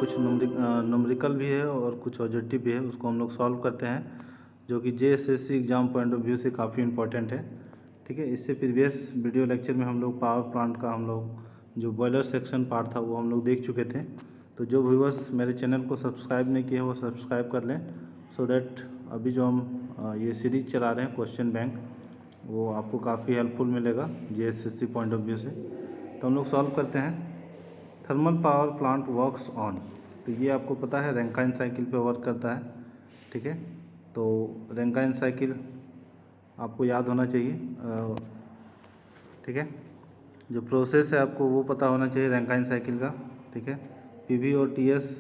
कुछ न्यूमेरिकल भी है और कुछ ऑब्जेक्टिव भी है, उसको हम लोग सॉल्व करते हैं, जो कि JSSC exam point of view से काफ़ी इंपॉर्टेंट है। ठीक है, इससे प्रीवियस वीडियो लेक्चर में हम लोग पावर प्लांट का हम लोग जो बॉयलर सेक्शन पार्ट था वो हम लोग देख चुके थे। तो जो व्यूअर्स मेरे चैनल को सब्सक्राइब नहीं किए वो सब्सक्राइब कर लें, सो दैट अभी जो हम ये सीरीज़ चला रहे हैं क्वेश्चन बैंक, वो आपको काफ़ी हेल्पफुल मिलेगा JSSC पॉइंट ऑफ व्यू से। तो हम लोग सॉल्व करते हैं। Thermal power plant works on, तो ये आपको पता है रैंकाइन साइकिल पे वर्क करता है। ठीक है, तो रैंकाइन साइकिल आपको याद होना चाहिए। ठीक है, जो प्रोसेस है आपको वो पता होना चाहिए रैंकाइन साइकिल का। ठीक है, PV और TS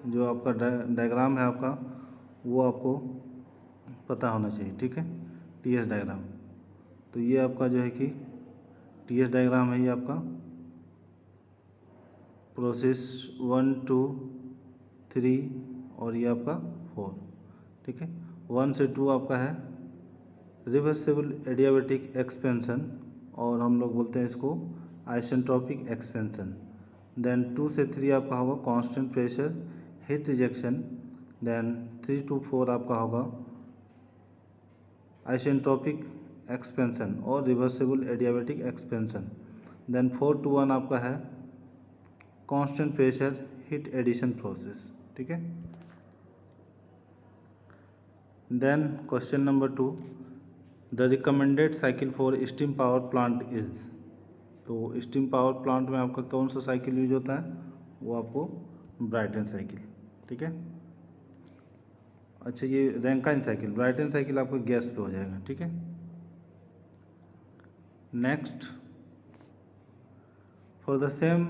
जो आपका डायग्राम है आपका, वो आपको पता होना चाहिए। ठीक है, TS डायग्राम, तो ये आपका जो है कि TS डायग्राम है, ये आपका प्रोसेस 1 2 3 और ये आपका 4। ठीक है, 1 से 2 आपका है रिवर्सिबल एडियाबैटिक एक्सपेंशन, और हम लोग बोलते हैं इसको आइसेंट्रोपिक एक्सपेंशन। देन 2 से 3 आपका होगा constant pressure heat rejection. Then 3 to 4 आपका होगा आइसेंट्रोपिक एक्सपेंशन और reversible adiabatic expansion. Then 4 to 1 आपका है constant pressure heat addition process. ठीक है, then question number 2, the recommended cycle for steam power plant is. तो स्टीम पावर प्लांट में आपका कौन सा साइकिल यूज होता है, वो आपको ब्राइटन साइकिल। ठीक है, अच्छा ये रैंकाइन साइकिल, ब्राइटन साइकिल आपका गैस पे हो जाएगा। ठीक है, next, for the same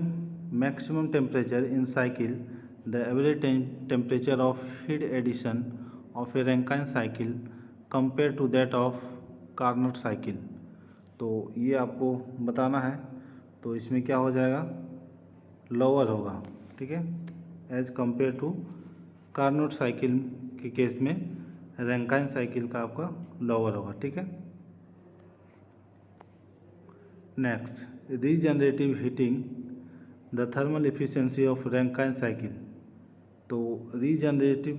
maximum temperature in cycle the average temperature of heat addition of a Rankine cycle compare to that of Carnot cycle. तो ये आपको बताना है, तो इसमें क्या हो जाएगा, लोअर होगा। ठीक है, as compare to Carnot cycle के केस में रैंकाइन साइकिल का आपका लोअर होगा। ठीक है, next, regenerative heating the thermal efficiency of Rankine cycle. तो रीजनरेटिव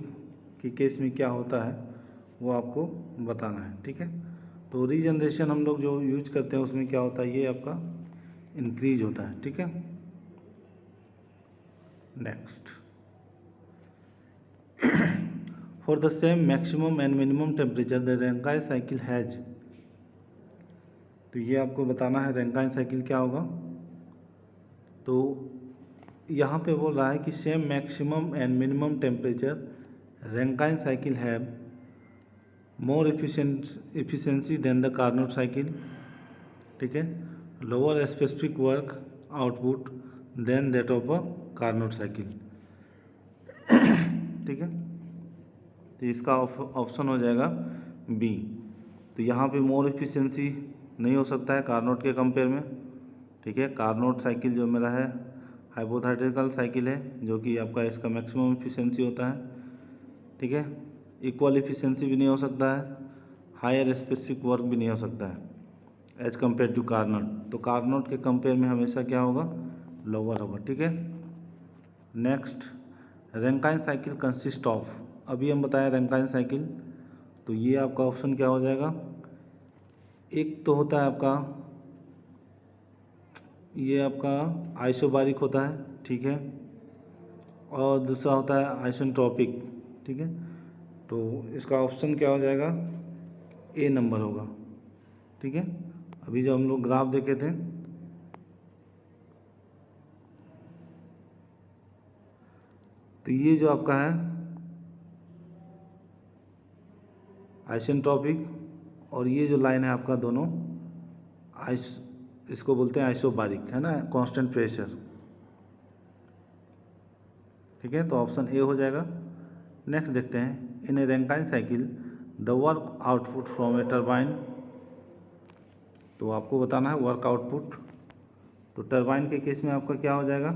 के केस में क्या होता है वो आपको बताना है। ठीक है, तो रीजनरेशन हम लोग जो यूज करते हैं उसमें क्या होता है, ये आपका इंक्रीज होता है। ठीक है, next, for the same maximum and minimum temperature the Rankine cycle has. तो ये आपको बताना है रैंकाइन साइकिल क्या होगा। तो यहाँ पे बोल रहा है कि same maximum and minimum temperature Rankine cycle have more efficiency than the Carnot cycle. ठीक है, lower specific work output than that of a Carnot cycle. ठीक है, तो इसका ऑप्शन हो जाएगा बी। तो यहाँ पे मोर एफिशिएंसी नहीं हो सकता है कार्नोट के कंपेयर में। ठीक है, कार्नोट साइकिल जो मेरा है हाइपोथेटिकल साइकिल है, जो कि आपका इसका मैक्सिमम एफिशिएंसी होता है। ठीक है, इक्वल एफिशिएंसी भी नहीं हो सकता है, हायर स्पेसिफिक वर्क भी नहीं हो सकता है एज कंपेयर टू कार्नोट। तो कार्नोट के कंपेयर में हमेशा क्या होगा, लोअर होगा। ठीक है, next, Rankine cycle consist of. अभी हम बताएं रैंकाइन साइकिल, तो ये आपका ऑप्शन क्या हो जाएगा, एक तो होता है आपका ये आपका आइसोबारिक होता है। ठीक है, और दूसरा होता है आइसेंट्रोपिक। ठीक है, तो इसका ऑप्शन क्या हो जाएगा, ए नंबर होगा। ठीक है, अभी जो हम लोग ग्राफ देखे थे, तो ये जो आपका है आइसेंट्रोपिक, और ये जो लाइन है आपका दोनों इसको बोलते हैं आइसोबारिक, है ना, कांस्टेंट प्रेशर। ठीक है, तो ऑप्शन ए हो जाएगा। नेक्स्ट देखते हैं, in a Rankine cycle the work output from a turbine. तो आपको बताना है वर्क आउटपुट। तो टरबाइन के केस में आपका क्या हो जाएगा,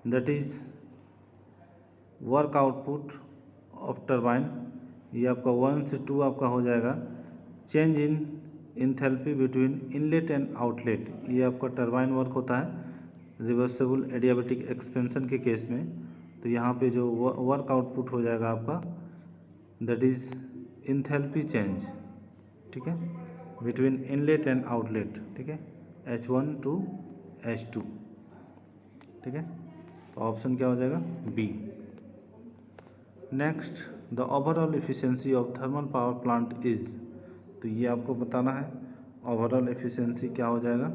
that is work output of turbine, ये आपका 1 से 2 आपका हो जाएगा change in enthalpy between inlet and outlet. ये आपका टरबाइन वर्क होता है रिवर्सिबल एडियाबैटिक एक्सपेंशन के केस में। तो यहाँ पे जो वर्क आउटपुट हो जाएगा आपका, दैट इज़ इंथैल्पी चेंज, ठीक है, बिटवीन इनलेट एंड आउटलेट, ठीक है, H1 टू H2, ठीक है। तो ऑप्शन क्या हो जाएगा, B. Next, the overall efficiency of thermal power plant is, तो ये आपको बताना है ओवरऑल एफिशिएंसी क्या हो जाएगा।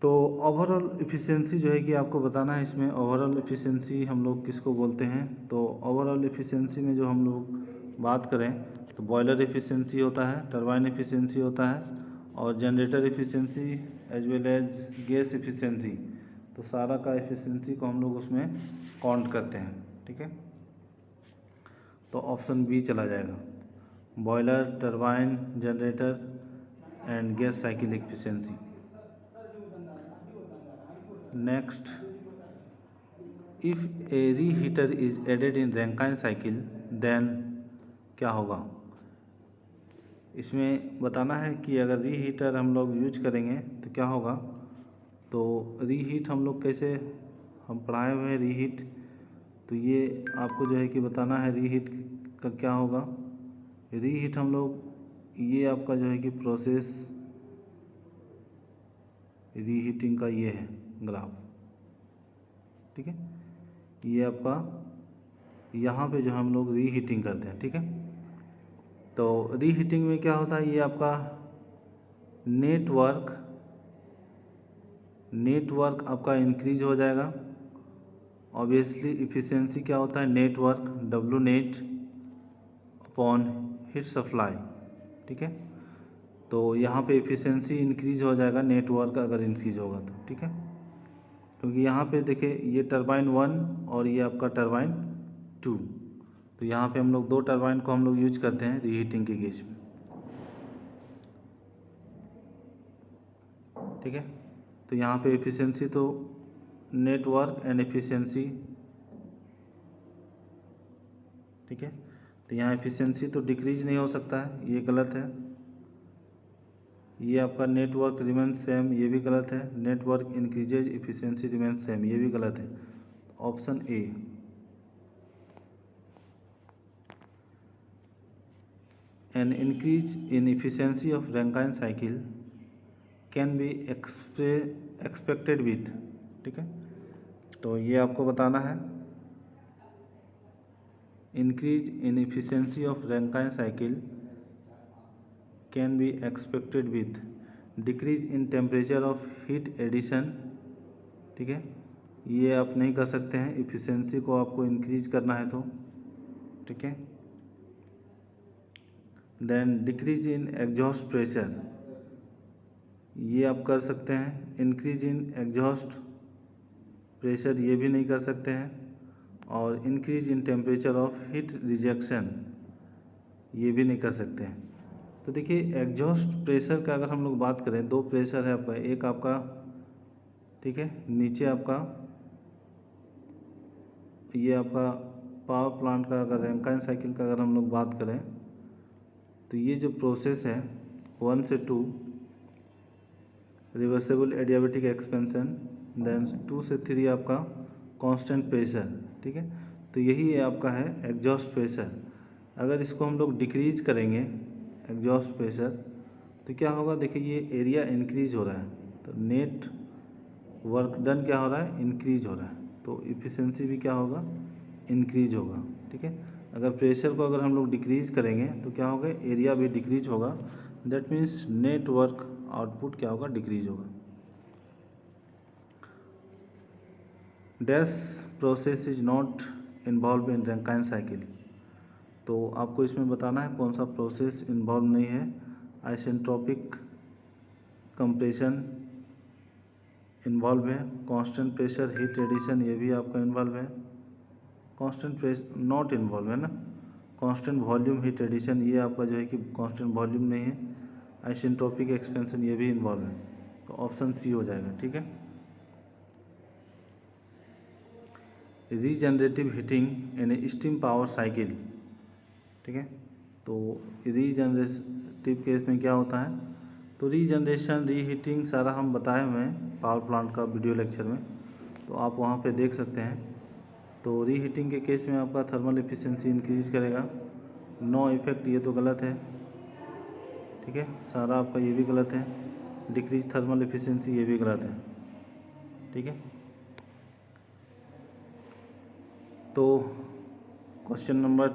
तो ओवरऑल एफिशिएंसी जो है कि आपको बताना है, इसमें ओवरऑल एफिशिएंसी हम लोग किसको बोलते हैं। तो ओवरऑल एफिशिएंसी में जो हम लोग बात करें तो बॉयलर एफिशिएंसी होता है, टरबाइन एफिशिएंसी होता है, और generator efficiency as well as gas efficiency. तो सारा का एफिशिएंसी को हम लोग उसमें काउंट करते हैं, ठीक है। तो ऑप्शन बी चला जाएगा, boiler, turbine, generator and gas cycle efficiency. Next, if a reheater is added in Rankine cycle then क्या होगा। इसमें बताना है कि अगर रीहीटर हम लोग यूज करेंगे तो क्या होगा। तो रीहीट हम लोग कैसे, हम पढ़ाए हुए हैं रीहीट, तो ये आपको जो है कि बताना है रीहीट का क्या होगा। रीहीट हम लोग, ये आपका जो है कि प्रोसेस रीहीटिंग का ये है ग्राफ, ठीक है। ये आपका यहाँ पे जो हम लोग रीहीटिंग करते हैं, ठीक है। तो रीहीटिंग में क्या होता है, ये आपका नेटवर्क आपका इंक्रीज हो जाएगा। ऑब्वियसली इफ़िशियंसी क्या होता है, network W net upon heat supply, ठीक है। तो यहाँ पे इफ़िशियंसी इंक्रीज हो जाएगा, नेटवर्क अगर इंक्रीज होगा तो, ठीक है। क्योंकि यहाँ पे देखिए ये टरबाइन 1 और ये आपका टरबाइन 2, तो यहाँ पे हम लोग 2 टरबाइन को हम लोग यूज करते हैं रीहीटिंग के केस में, ठीक है। तो यहाँ पे एफिशिएंसी तो नेटवर्क एंड एफिशिएंसी, ठीक है। तो यहाँ एफिशिएंसी तो डिक्रीज नहीं हो सकता है, ये गलत है। ये आपका नेटवर्क रिमेंस सेम, ये भी गलत है। Network increases efficiency remains same, ये भी गलत है। Option A. An increase in efficiency of Rankine cycle can be expected with, ठीक है। तो ये आपको बताना है, increase in efficiency of Rankine cycle can be expected with decrease in temperature of heat addition, ठीक है। ये आप नहीं कर सकते हैं, एफिशिएंसी को आपको इंक्रीज करना है तो, ठीक है। Then decrease in exhaust pressure, ये आप कर सकते हैं। इंक्रीज इन एग्जॉस्ट प्रेशर ये भी नहीं कर सकते हैं। और increase in temperature of heat rejection ये भी नहीं कर सकते हैं। तो देखिए एग्जॉस्ट प्रेशर का अगर हम लोग बात करें, 2 प्रेशर है आपका, एक आपका, ठीक है, नीचे आपका ये आपका पावर प्लांट का, अगर रैंकाइन साइकिल का अगर हम लोग बात करें तो ये जो प्रोसेस है 1 से 2 रिवर्सेबल एडियाबैटिक एक्सपेंशन, देन 2 से 3 आपका कांस्टेंट प्रेशर, ठीक है। तो यही है आपका है एग्जॉस्ट प्रेशर। अगर इसको हम लोग डिक्रीज करेंगे एग्जॉस्ट प्रेशर तो क्या होगा, देखिए ये एरिया इंक्रीज हो रहा है, तो नेट वर्क डन क्या हो रहा है, इंक्रीज हो रहा है, तो इफ़िशियंसी भी क्या होगा, इंक्रीज होगा, ठीक है। अगर प्रेशर को अगर हम लोग डिक्रीज करेंगे तो क्या होगा, एरिया भी डिक्रीज होगा, दैट मीन्स नेटवर्क आउटपुट क्या होगा, डिक्रीज होगा। Dash process is not involve in Rankine cycle, तो आपको इसमें बताना है कौन सा प्रोसेस इन्वॉल्व नहीं है। आइसेंट्रोपिक कंप्रेशन इन्वॉल्व है, कांस्टेंट प्रेशर हीट एडिशन ये भी आपका इन्वॉल्व है, कांस्टेंट प्रेशर नॉट इन्वॉल्व है ना, कांस्टेंट वॉल्यूम हीट एडिशन ये आपका जो है कि कांस्टेंट वॉल्यूम नहीं है, आइसेंट्रोपिक एक्सपेंशन ये भी इन्वॉल्व है, तो ऑप्शन सी हो जाएगा, ठीक है। Regenerative heating in A steam power cycle, ठीक है। तो रीजनरेटिव केस में क्या होता है, तो रीजनरेशन रीहीटिंग सारा हम बताए हुए हैं पावर प्लांट का वीडियो लेक्चर में, तो तो आप वहाँ पे देख सकते हैं। तो रीहीटिंग के केस में आपका थर्मल एफिशिएंसी इंक्रीज करेगा। नो इफेक्ट, ये तो गलत है, ठीक है, सारा आपका ये भी गलत है। डिक्रीज थर्मल एफिशिएंसी, ये भी गलत है, ठीक है। तो क्वेश्चन नंबर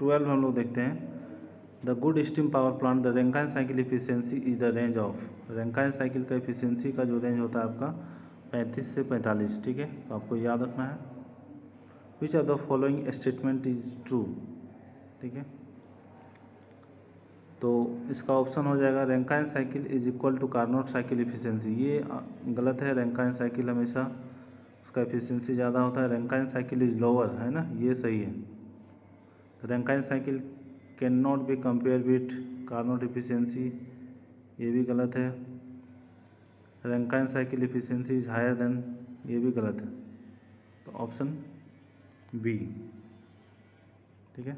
12 हम लोग देखते हैं। The good steam power plant the Rankine cycle efficiency is the range of. Rankine cycle का एफिशिएंसी का जो रेंज होता है आपका 35 से 45, ठीक है। तो आपको याद रखना है। Which of the following statement is true, ठीक है। तो इसका ऑप्शन हो जाएगा Rankine cycle is equal to Carnot cycle efficiency. ये गलत है। रैंकाइन साइकिल हमेशा उसका एफिशिएंसी ज़्यादा होता है। रैंकाइन साइकिल इज लोअर, है ना, ये सही है। Rankine cycle can not be compare with Carnot efficiency, ये भी गलत है। Rankine cycle efficiency is higher than, ये भी गलत है। तो ऑप्शन बी, ठीक है।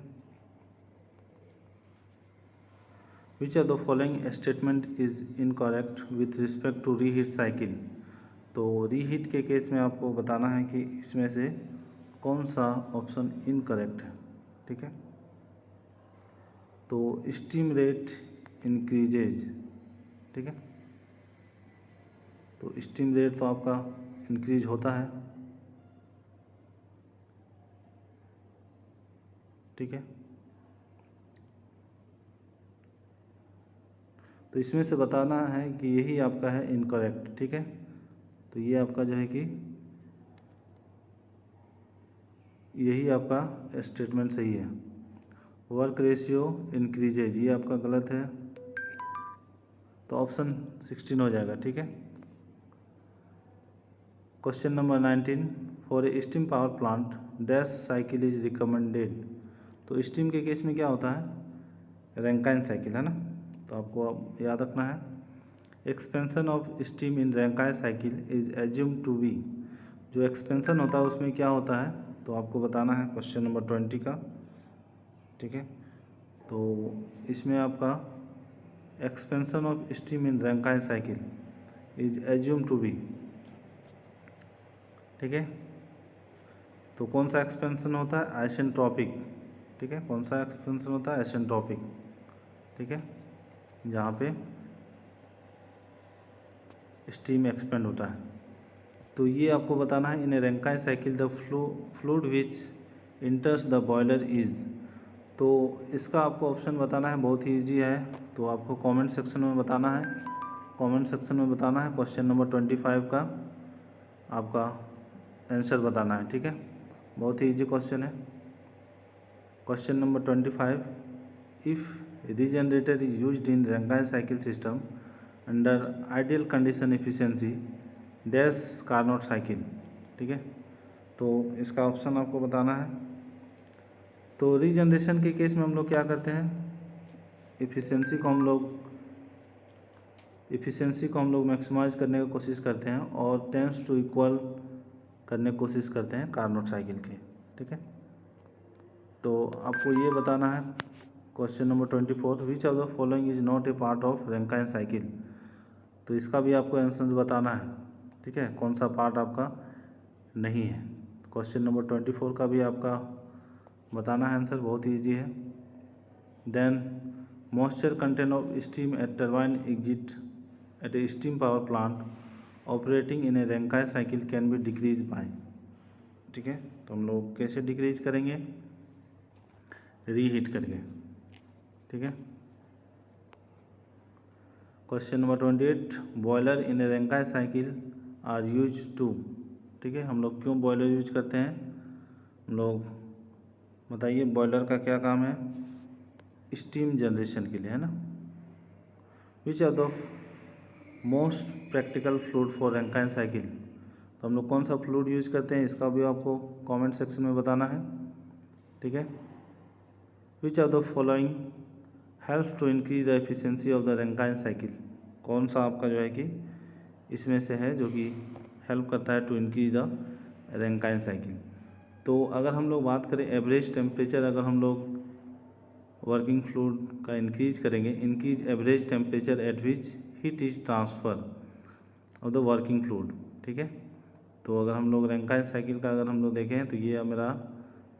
Which of the following statement is incorrect with respect to reheat cycle. तो रीहीट के केस में आपको बताना है कि इसमें से कौन सा ऑप्शन इनकरेक्ट है, ठीक है। तो स्टीम रेट इंक्रीजेज, ठीक है। तो स्टीम रेट तो आपका इंक्रीज होता है, ठीक है। तो इसमें से बताना है कि यही आपका है इनकरेक्ट, ठीक है। तो ये आपका जो है कि यही आपका स्टेटमेंट सही है। वर्क रेशियो इंक्रीजेज, ये आपका गलत है। तो ऑप्शन 16 हो जाएगा, ठीक है। Question number 19, for a steam power plant dash cycle is recommended. तो स्टीम के केस में क्या होता है, रैंकाइन साइकिल, है ना। तो आपको याद रखना है, expansion of steam in Rankine cycle is assume to be. जो एक्सपेंशन होता है उसमें क्या होता है, तो आपको बताना है क्वेश्चन नंबर 20 का, ठीक है। तो इसमें आपका expansion of steam in Rankine cycle is assume to be, ठीक है। तो कौन सा एक्सपेंशन होता है, आइसेंट्रोपिक, ठीक है। कौन सा एक्सपेंशन होता है, आइसेंट्रोपिक, ठीक है, जहाँ पे स्टीम एक्सपेंड होता है। तो ये आपको बताना है in a Rankine cycle the fluid which enters the boiler is. तो इसका आपको ऑप्शन बताना है, बहुत ही ईजी है। तो आपको कमेंट सेक्शन में बताना है, कमेंट सेक्शन में बताना है क्वेश्चन नंबर 25 का आपका आंसर बताना है, ठीक है। बहुत ही ईजी क्वेश्चन है। Question number 25, if regenerator is used in Rankine cycle system under ideal condition efficiency dash Carnot cycle, ठीक है। तो इसका ऑप्शन आपको बताना है। तो रीजनरेशन के केस में हम लोग क्या करते हैं, एफिशिएंसी को हम लोग मैक्सिमाइज करने की कोशिश करते हैं और टेंस टू इक्वल करने की कोशिश करते हैं कार्नोट साइकिल के, ठीक है। तो आपको ये बताना है question number 24, which of the following is not a part of Rankine cycle. तो इसका भी आपको आंसर बताना है, ठीक है, कौन सा पार्ट आपका नहीं है। क्वेश्चन नंबर 24 का भी आपका बताना है आंसर, बहुत ईजी है। Then moisture content of steam at turbine exit at a steam power plant operating in a Rankine cycle can be decrease by, ठीक है। तो हम लोग कैसे डिक्रीज करेंगे, रीहीट करके, ठीक है। Question number 28, boiler in a Rankine cycle are use to, ठीक है। हम लोग क्यों बॉयलर यूज करते हैं, हम लोग बताइए, बॉयलर का क्या काम है, स्टीम जनरेशन के लिए, है ना। Which are the most practical fluid for Rankine cycle. तो हम लोग कौन सा फ्लूइड यूज करते हैं, इसका भी आपको कमेंट सेक्शन में बताना है, ठीक है। Which are the following help to increase the efficiency of the Rankine cycle. कौन सा आपका जो है कि इसमें से है जो कि हेल्प करता है to increase the Rankine cycle. तो अगर हम लोग बात करें एवरेज टेम्परेचर, अगर हम लोग वर्किंग फ्लूइड का इंक्रीज करेंगे, increase average temperature at which heat is transfer of the working fluid, ठीक है। तो अगर हम लोग रैंकाइन साइकिल का अगर हम लोग देखें तो ये मेरा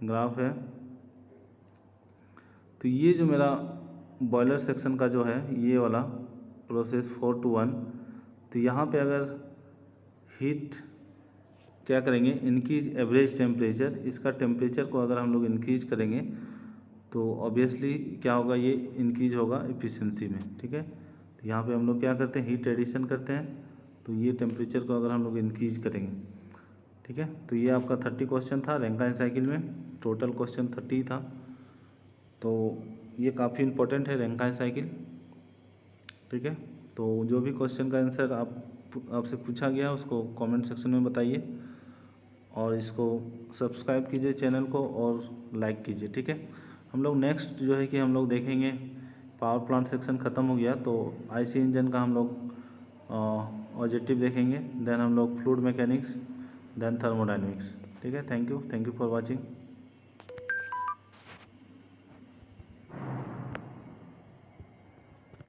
ग्राफ है। तो ये जो मेरा बॉयलर सेक्शन का जो है ये वाला प्रोसेस 4 to 1, तो यहाँ पे अगर हीट क्या करेंगे, इंक्रीज एवरेज टेम्परेचर, इसका टेम्परेचर को अगर हम लोग इंक्रीज करेंगे तो ऑब्वियसली क्या होगा, ये इंक्रीज होगा एफिशिएंसी में। ठीक है, तो यहाँ पे हम लोग क्या करते हैं, हीट एडिशन करते हैं, तो ये टेम्परेचर को अगर हम लोग इंक्रीज करेंगे। ठीक है, तो ये आपका 30 क्वेश्चन था रैंकाइन साइकिल में, टोटल क्वेश्चन 30 था। तो ये काफ़ी इम्पोर्टेंट है रैंकाइन साइकिल। ठीक है, तो जो भी क्वेश्चन का आंसर आपसे पूछा गया उसको कमेंट सेक्शन में बताइए, और इसको सब्सक्राइब कीजिए चैनल को और लाइक कीजिए। ठीक है, हम लोग नेक्स्ट जो है कि हम लोग देखेंगे, पावर प्लांट सेक्शन ख़त्म हो गया तो आईसी इंजन का हम लोग ऑब्जेक्टिव देखेंगे, देन हम लोग फ्लूइड मैकेनिक्स, देन थर्मोडायनेमिक्स। ठीक है, थैंक यू फॉर वॉचिंग।